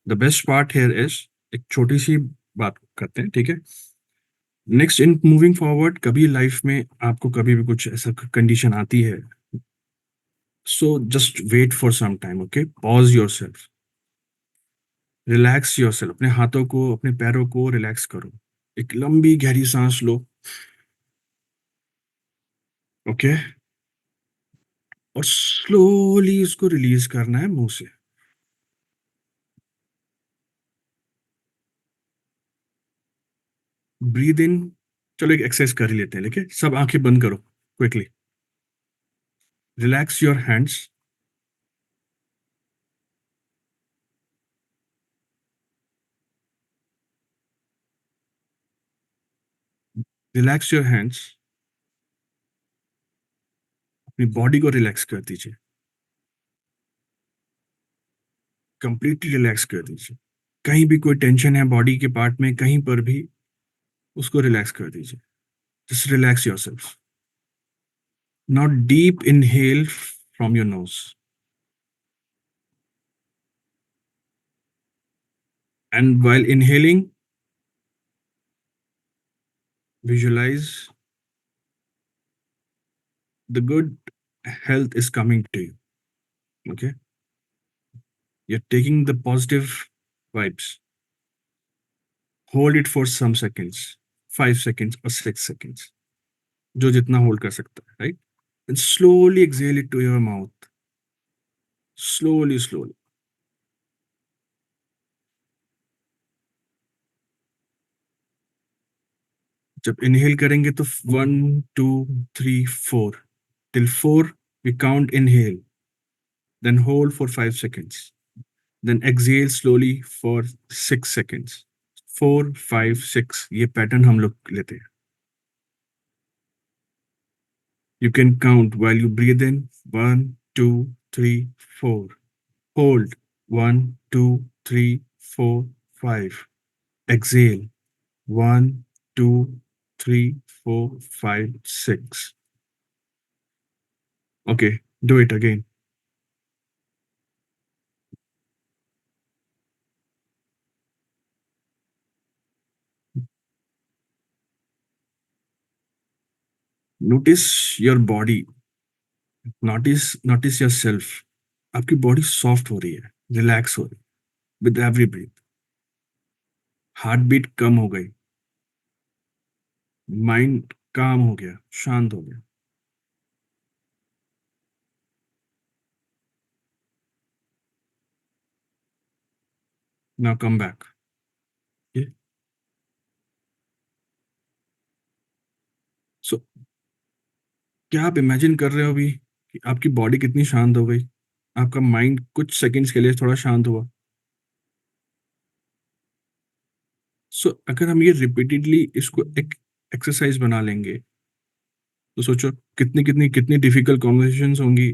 The best part here is, एक छोटी सी बात करते हैं, ठीक है? नेक्स्ट, इन मूविंग फॉरवर्ड, कभी लाइफ में आपको कभी भी कुछ ऐसा कंडीशन आती है, so just wait for some time, okay? Pause yourself, relax yourself, अपने हाथों को, अपने पैरों को रिलैक्स करो, एक लंबी गहरी सांस लो, ओके? और स्लोली इसको रिलीज करना है मुंह से। Breathe in. चलो एक एक्सरसाइज कर ही लेते हैं, लेके सब आंखें बंद करो quickly. Relax your hands. Relax your hands. अपनी बॉडी को रिलैक्स कर दीजिए. कंप्लीटली रिलैक्स कर दीजिए. कहीं भी कोई टेंशन है बॉडी के पार्ट में, कहीं पर भी, उसको रिलैक्स कर दीजिए. Just relax yourself. Now deep inhale from your nose. And while inhaling, visualize the good health is coming to you. Okay? You're taking the positive vibes. Hold it for some seconds, 5 seconds or 6 seconds. जो जितना hold कर सकता है, right? And slowly exhale it to your mouth. Slowly, slowly. जब inhale करेंगे तो 1 2 3 4 till 4 we count. Inhale, then hold for 5 seconds, then exhale slowly for 6 seconds. 4 5 6 ये pattern हम लोग लेते हैं. You can count while you breathe in. 1 2 3 4. Hold. 1 2 3 4 5. Exhale. 1 2 3 4 5 6. Okay, do it again. Notice your body. Notice yourself. आपकी body soft हो रही है, relax हो रही है with every breath. Heart beat कम हो गई. माइंड काम हो गया, शांत हो गया. Now come back. सो क्या आप इमेजिन कर रहे हो अभी कि आपकी बॉडी कितनी शांत हो गई? आपका माइंड कुछ सेकंड्स के लिए थोड़ा शांत हुआ. सो अगर हम ये रिपीटेडली इसको एक एक्सरसाइज बना लेंगे, तो सोचो कितनी कितनी कितनी डिफिकल्ट कॉन्वर्सेशंस होंगी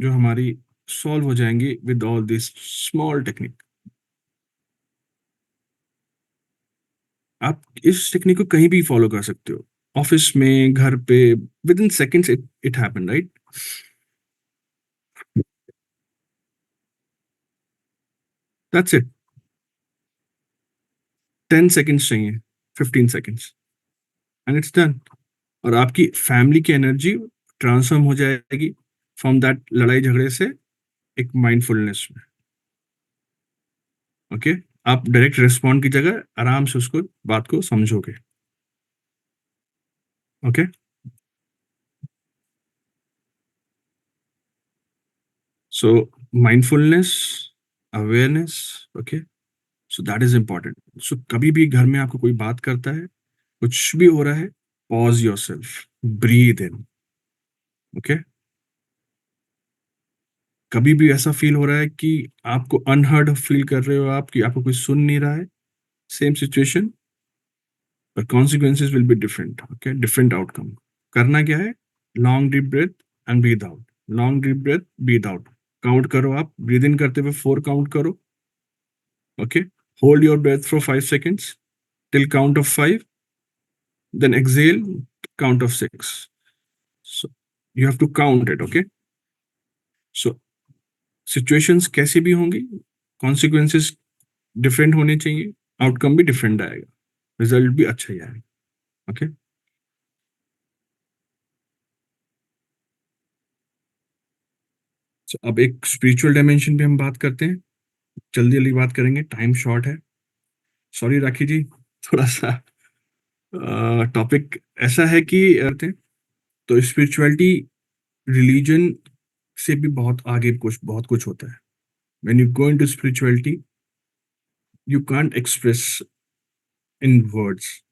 जो हमारी सॉल्व हो जाएंगी with all this small technique. आप इस टेक्निक को कहीं भी फॉलो कर सकते हो. ऑफिस में, घर पे, with in seconds it it happen, right? 10 seconds चाहिए, 15 सेकेंड्स, एंड इट्स डन. और आपकी फैमिली की एनर्जी ट्रांसफॉर्म हो जाएगी फ्रॉम दैट लड़ाई झगड़े से एक माइंडफुलनेस में. ओके? आप डायरेक्ट रिस्पॉन्ड की जगह आराम से उसको बात को समझोगे. Okay? So mindfulness, awareness. Okay? So that is important. So कभी भी घर में आपको कोई बात करता है, कुछ भी हो रहा है, pause yourself, breathe in. Okay? कभी भी ऐसा फील हो रहा है कि आपको अनहर्ड फील कर रहे हो आप, कि आपको कोई सुन नहीं रहा है, same situation, but consequences will be different. Okay, different outcome. करना क्या है? Long deep breath and breathe out. Long deep breath, breathe out. Count करो. आप ब्रीद इन करते हुए 4 काउंट करो. Okay? Hold your breath for 5 seconds till count of 5. Then exhale, count of 6. So you have to count it. Okay? So situations कैसी भी होंगी, consequences different होने चाहिए, आउटकम भी डिफरेंट आएगा, रिजल्ट भी अच्छा ही आएगा. ओके? So, अब एक स्पिरिचुअल डायमेंशन पे हम बात करते हैं. जल्दी जल्दी बात करेंगे, टाइम शॉर्ट है. सॉरी राखी जी, थोड़ा सा टॉपिक ऐसा है कि तो स्पिरिचुअलिटी, रिलीजन से भी बहुत आगे कुछ बहुत कुछ होता है. When you go into spirituality, you can't express in words,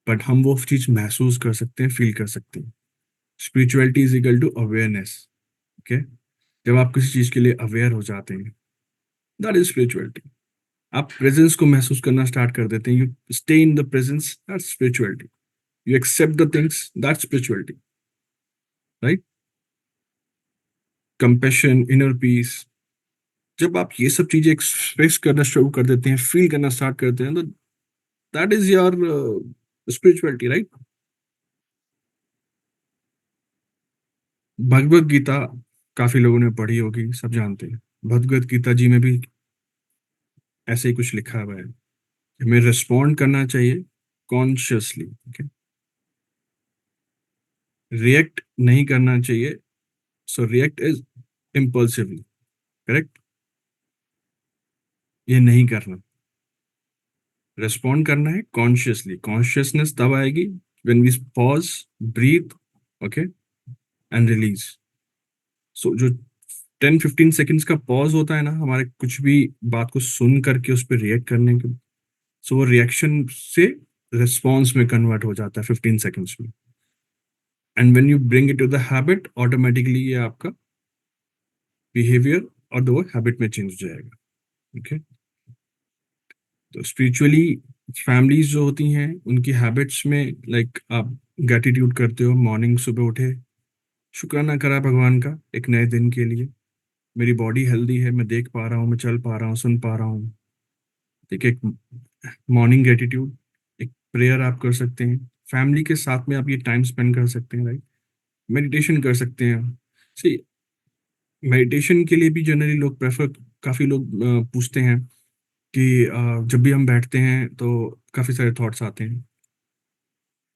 but हम वो चीज महसूस कर सकते हैं, फील कर सकते हैं. Spirituality is equal to awareness. Okay, जब आप किसी चीज के लिए अवेयर हो जाते हैं, दैट इज स्पिरिचुअलिटी। आप प्रेजेंस को महसूस करना स्टार्ट कर देते हैं, you stay in the presence, that's spirituality. You accept the things, that's spirituality, right? Compassion, inner peace, जब आप ये सब चीजें एक्सप्रेस करना शुरू कर देते हैं, फील करना स्टार्ट करते हैं, तो that is your spirituality, right? Bhagavad Gita काफी लोगों ने पढ़ी होगी, सब जानते हैं। भगवत गीता जी में भी ऐसे ही कुछ लिखा हुआ है, हमें रिस्पॉन्ड करना चाहिए कॉन्शियसली, ओके, रिएक्ट नहीं करना चाहिए। सो रिएक्ट इज इम्पल्सिवली, करेक्ट? ये नहीं करना, रिस्पॉन्ड करना है कॉन्शियसली। कॉन्शियसनेस तब आएगी when we pause, breathe, okay, and release. So जो 10-15 सेकेंड्स का पॉज होता है ना हमारे कुछ भी बात को सुन करके उस पर रिएक्ट करने के, सो वो रिएक्शन से रिस्पॉन्स में कन्वर्ट हो जाता है 15 सेकेंड्स में। And when you bring it to the habit, automatically ये आपका बिहेवियर और वो हैबिट में चेंज हो जाएगा, ओके? तो स्पिरिचुअली फैमिलीज जो होती हैं उनकी हैबिट्स में, लाइक आप ग्रेटिट्यूड करते हो, मॉर्निंग सुबह उठे, शुक्राना करा भगवान का एक नए दिन के लिए, मेरी बॉडी हेल्दी है, मैं देख पा रहा हूँ, मैं चल पा रहा हूँ, सुन पा रहा हूँ। ठीक है, एक मॉर्निंग ग्रेटिट्यूड, एक प्रेयर आप कर सकते हैं, फैमिली के साथ में आप ये टाइम स्पेंड कर सकते हैं, राइट? मेडिटेशन कर सकते हैं। सी, मेडिटेशन के लिए भी जनरली लोग प्रेफर, काफी लोग पूछते हैं कि जब भी हम बैठते हैं तो काफी सारे थॉट्स आते हैं।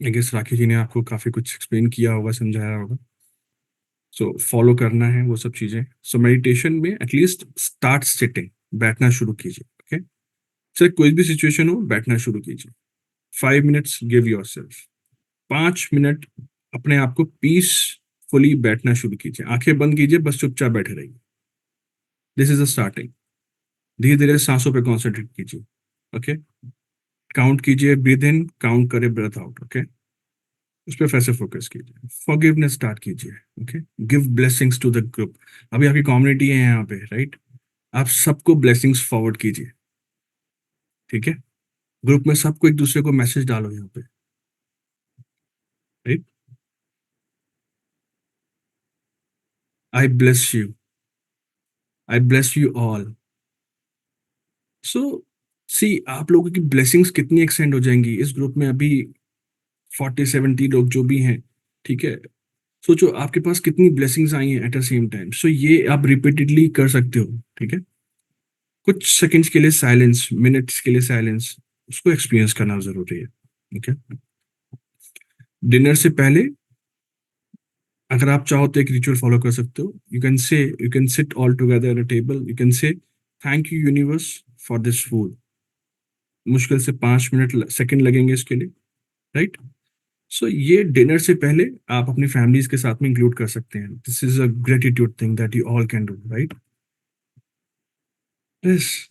आई गेस राखी जी ने आपको काफी कुछ एक्सप्लेन किया होगा, समझाया होगा। सो फॉलो करना है वो सब चीजें। सो मेडिटेशन में एटलीस्ट स्टार्ट सिटिंग, बैठना शुरू कीजिए, ओके? चाहे कोई भी सिचुएशन हो, बैठना शुरू कीजिए। 5 minutes give your self, 5 minute अपने आप को पीसफुली बैठना शुरू कीजिए, आंखें बंद कीजिए, बस चुपचाप बैठे रहिए। This is a starting. धीरे धीरे सांसों पे कॉन्सेंट्रेट कीजिए, ओके? काउंट कीजिए, ब्रीथ इन, काउंट करे ब्रेथ आउट, ओके? उस पर फिर से फोकस कीजिए, फॉरगिवनेस स्टार्ट कीजिए, okay? Give blessings to the group. अभी आपकी कम्युनिटी है यहाँ पे, राइट? आप सबको ब्लेसिंग्स फॉरवर्ड कीजिए, ठीक है? ग्रुप में सबको एक दूसरे को मैसेज डालो यहाँ पे, right? I bless you, I bless you all. So see, आप लोगों की ब्लेसिंग्स कितनी एक्सटेंड हो जाएंगी इस ग्रुप में, अभी 40-70 लोग जो भी हैं, ठीक है? सोचो आपके पास कितनी ब्लेसिंग्स आई हैं एट द सेम टाइम। सो ये आप रिपीटेडली कर सकते हो, ठीक है? कुछ सेकंड्स के लिए साइलेंस, मिनट्स के लिए साइलेंस, उसको एक्सपीरियंस करना जरूरी है, ओके? डिनर से पहले अगर आप चाहो तो एक रिचुअल फॉलो कर सकते हो। You can sit all together at a table, you can say thank you universe for this food. मुश्किल से 5 मिनट सेकंड लगेंगे इसके लिए, राइट? सो ये डिनर से पहले आप अपनी फैमिलीज के साथ में इंक्लूड कर सकते हैं। This is a gratitude thing that you all can do, right? Yes,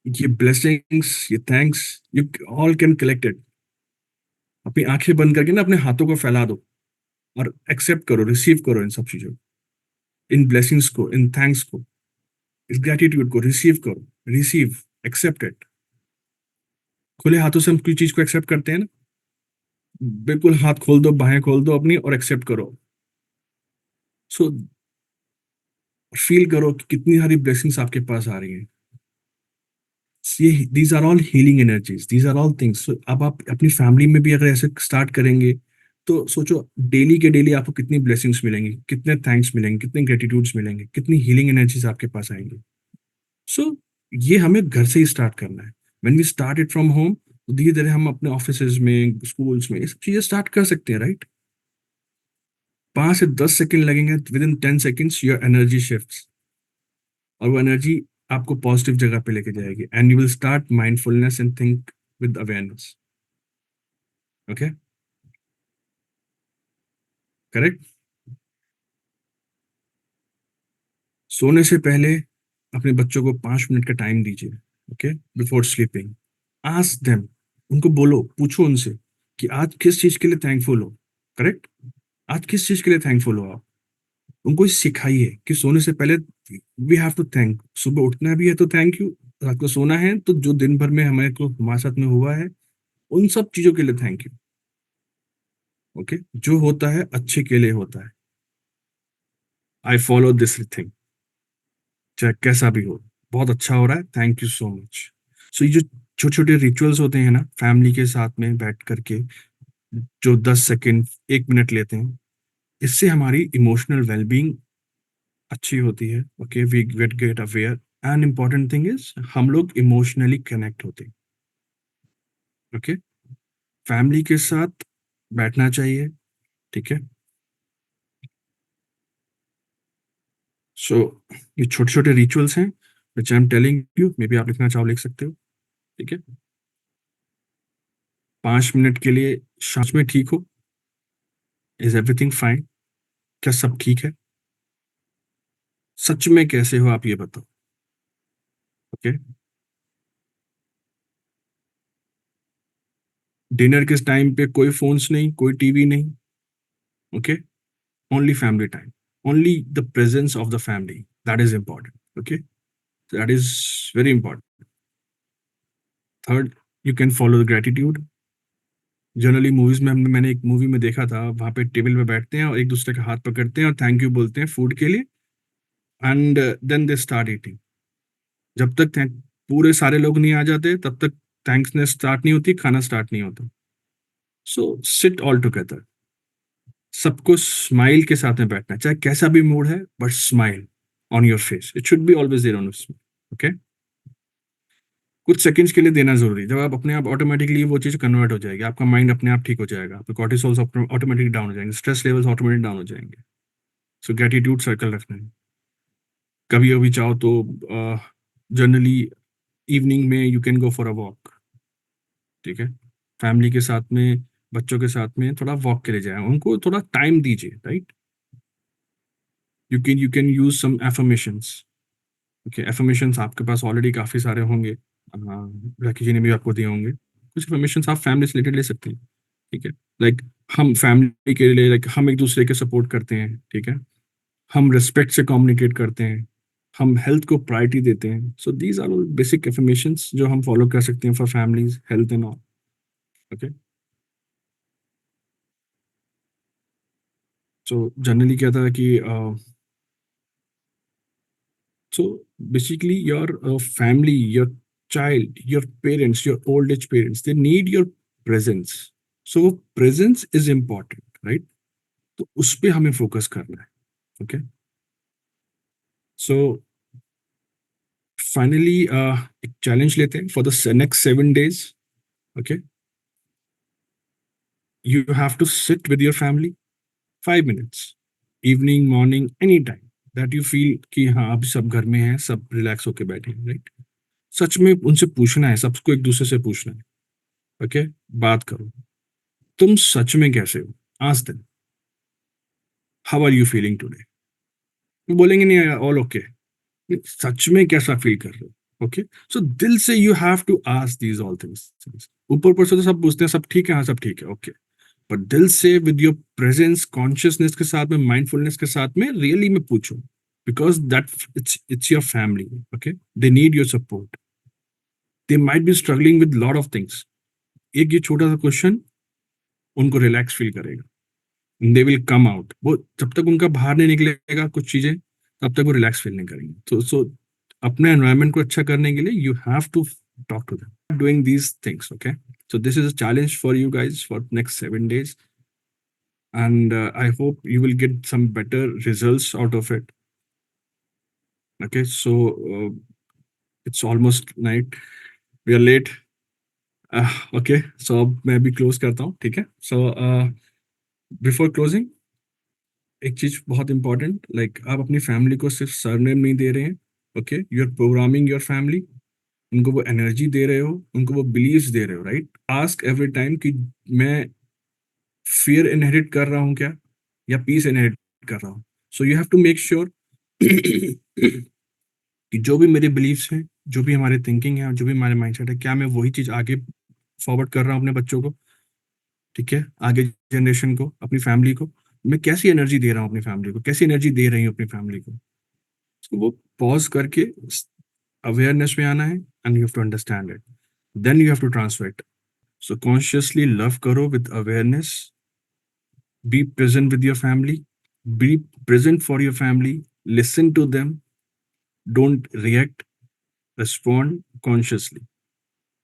ये ब्लेसिंग्स, ये thanks, you all can collect it. अपनी आंखें बंद करके ना अपने हाथों को फैला दो और एक्सेप्ट करो, रिसीव करो इन सब चीजों को, इन ब्लेसिंग्स को, इन थैंक्स को, इस ग्रेटिट्यूड को रिसीव करो। Receive, accept it. खुले हाथों से हम कोई चीज को एक्सेप्ट करते हैं ना, बिल्कुल हाथ खोल दो, बाहें खोल दो अपनी और एक्सेप्ट करो। सो फील करो कि कितनी सारी ब्लेसिंग्स आपके पास आ रही हैं। ये these are all healing energies, these are all things. अब आप अपनी फैमिली में भी अगर ऐसे स्टार्ट करेंगे तो सोचो डेली के डेली आपको कितनी ब्लेसिंग्स मिलेंगी, कितने थैंक्स मिलेंगे, कितने ग्रेटिट्यूड्स मिलेंगे, कितनी हीलिंग एनर्जीज आपके पास आएंगी। सो ये हमें घर से ही स्टार्ट करना है। When we start it from home, धीरे धीरे हम अपने ऑफिसेज में, स्कूल्स में ये सब चीजें स्टार्ट कर सकते हैं, राइट? 5 से 10 सेकंड लगेंगे, with in 10 seconds your energy shift, और वो एनर्जी आपको पॉजिटिव जगह पे लेके जाएगी, and you will start mindfulness and think with awareness, okay? Correct? सोने से पहले अपने बच्चों को 5 मिनट का टाइम दीजिए, okay, before sleeping. Ask them, उनको बोलो, पूछो उनसे कि आज किस चीज के लिए थैंकफुल हो। करेक्ट? आज किस चीज के लिए थैंकफुल हो आप? उनको सिखाइए कि सोने से पहले वी हैव टू थैंक, सुबह उठना भी है तो थैंक यू, रात को सोना है तो जो दिन भर में हमारे साथ में हुआ है उन सब चीजों के लिए थैंक यू। ओके, जो होता है अच्छे के लिए होता है। आई फॉलो दिस थिंग, चाहे कैसा भी हो, बहुत अच्छा हो रहा है, थैंक यू सो मच। सो ये जो छोटे छोटे रिचुअल्स होते हैं ना फैमिली के साथ में बैठ करके, जो 10 सेकेंड 1 मिनट लेते हैं, इससे हमारी इमोशनल वेलबींग अच्छी होती है। Okay, we get aware, and important thing is हम लोग इमोशनली कनेक्ट होते हैं। ओके, फैमिली के साथ बैठना चाहिए, ठीक है। सो ये छोटे छोटे रिचुअल्स हैं which I am telling you, maybe आप लिखना चाहो लिख सकते हो, ठीक है। 5 मिनट के लिए सांस में ठीक हो, इज एवरीथिंग फाइन, क्या सब ठीक है? सच में कैसे हो आप ये बताओ। ओके, डिनर के टाइम पे कोई फोन्स नहीं, कोई टीवी नहीं। Okay, only family time, only the presence of the family, that is important. Okay, that is very important. Third, you can follow the gratitude. Generally movies में मैंने एक movie में देखा था, वहां पे टेबल पे बैठते हैं और एक दूसरे का हाथ पकड़ते हैं और थैंक यू बोलते हैं फूड के लिए, and then they start eating. जब तक पूरे सारे लोग नहीं आ जाते तब तक थैंक्सनेस स्टार्ट नहीं होती, खाना स्टार्ट नहीं होता। सो सिट ऑल टुगेदर, सबको स्माइल के साथ में बैठना है, चाहे कैसा भी मूड है, but smile on your face, it should be always there on. Okay, कुछ सेकंड्स के लिए देना जरूरी है। जब आप अपने आप ऑटोमेटिकली वो चीज कन्वर्ट हो जाएगी, आपका माइंड अपने आप ठीक हो जाएगा, आपके कॉर्टिसोल्स ऑटोमेटिक डाउन हो जाएंगे, स्ट्रेस लेवल्स ऑटोमेटिक डाउन हो जाएंगे। सो ग्रेटिट्यूड सर्कल रखना है। कभी कभी चाहो तो जनरली इवनिंग में you can go for a walk, ठीक है। फैमिली के साथ में, बच्चों के साथ में थोड़ा वॉक के लिए जाए, उनको थोड़ा टाइम दीजिए, right. You can use some affirmations. Okay, affirmations आपके पास ऑलरेडी काफी सारे होंगे, राखी जी ने भी आपको दिए होंगे। कुछ एफर्मेशंस आप फैमिली से रिलेटेड ले सकते हैं, ठीक है। लाइक हम फैमिली के लिए, लाइक हम एक दूसरे के सपोर्ट करते हैं, ठीक है। हम रिस्पेक्ट से कम्युनिकेट करते हैं, हम हेल्थ को प्रायोरिटी देते हैं। So these are all basic affirmations जो हम फॉलो कर सकते हैं for families health and all. Okay, so generally क्या था कि so basically your family, your child, your parents, your old age parents, they need your presence. So presence is important, right? तो उस पे हमें फोकस करना है। ओके, सो फाइनली एक चैलेंज लेते हैं for the next 7 days। Okay, you have to sit with your family 5 minutes, evening morning any time that you feel कि हाँ अभी सब घर में हैं, सब रिलैक्स होके बैठे हैं, राइट। सच में उनसे पूछना है, सबको एक दूसरे से पूछना है। ओके, बात करो, तुम सच में कैसे हो? Ask them, how are you feeling today? वो बोलेंगे नहीं ऑल ओके, सच में कैसा फील कर रहे हो? ओके, सो दिल से you have to ask these all things. ऊपर ऊपर से तो सब पूछते हैं सब ठीक है, हाँ सब ठीक है, ओके। बट दिल से विद योर प्रेजेंस कॉन्शियसनेस के साथ में, माइंडफुलनेस के साथ में रियली में पूछो, because that it's your family. Okay, they need your support, they might be struggling with lot of things. एक ये छोटा सा क्वेश्चन उनको रिलैक्स फील करेगा, दे विल कम आउट। वो जब तक उनका बाहर नहीं निकलेगा कुछ चीजें, तब तक वो रिलैक्स फील नहीं करेंगे। तो अपने एनवायरनमेंट को अच्छा करने के लिए you have to talk to them doing these things. Okay, so this is a challenge for you guys for next 7 days, and I hope you will get some better results out of it. Okay, so it's almost night, we are late. Okay, so अब मैं भी close करता हूँ, ठीक है। So before closing, एक चीज बहुत इंपॉर्टेंट, लाइक आप अपनी फैमिली को सिर्फ सरनेम नहीं दे रहे हैं। Okay, you R programming your family, उनको वो एनर्जी दे रहे हो, उनको वो बिलीव्स दे रहे हो, राइट। आस्क एवरी टाइम कि मैं फियर इनहेरिट कर रहा हूँ क्या, या पीस इनहेरिट कर रहा हूँ। So you have to make sure कि जो भी मेरे बिलीव्स हैं, जो भी हमारे थिंकिंग है, जो भी हमारे माइंडसेट है, क्या मैं वही चीज आगे फॉरवर्ड कर रहा हूँ अपने बच्चों को, ठीक है? आगे जनरेशन को, अपनी फैमिली को, मैं कैसी एनर्जी दे रहा हूँ अपनी फैमिली को, कैसी एनर्जी दे रही हूँ अपनी फैमिली को। तो वो पॉज़ करके स अवेयरनेस में आना है and you have to understand it, then you have to transfer it. So consciously love करो with awareness, be present with your family, be present for your family, listen to them, don't react, respond consciously.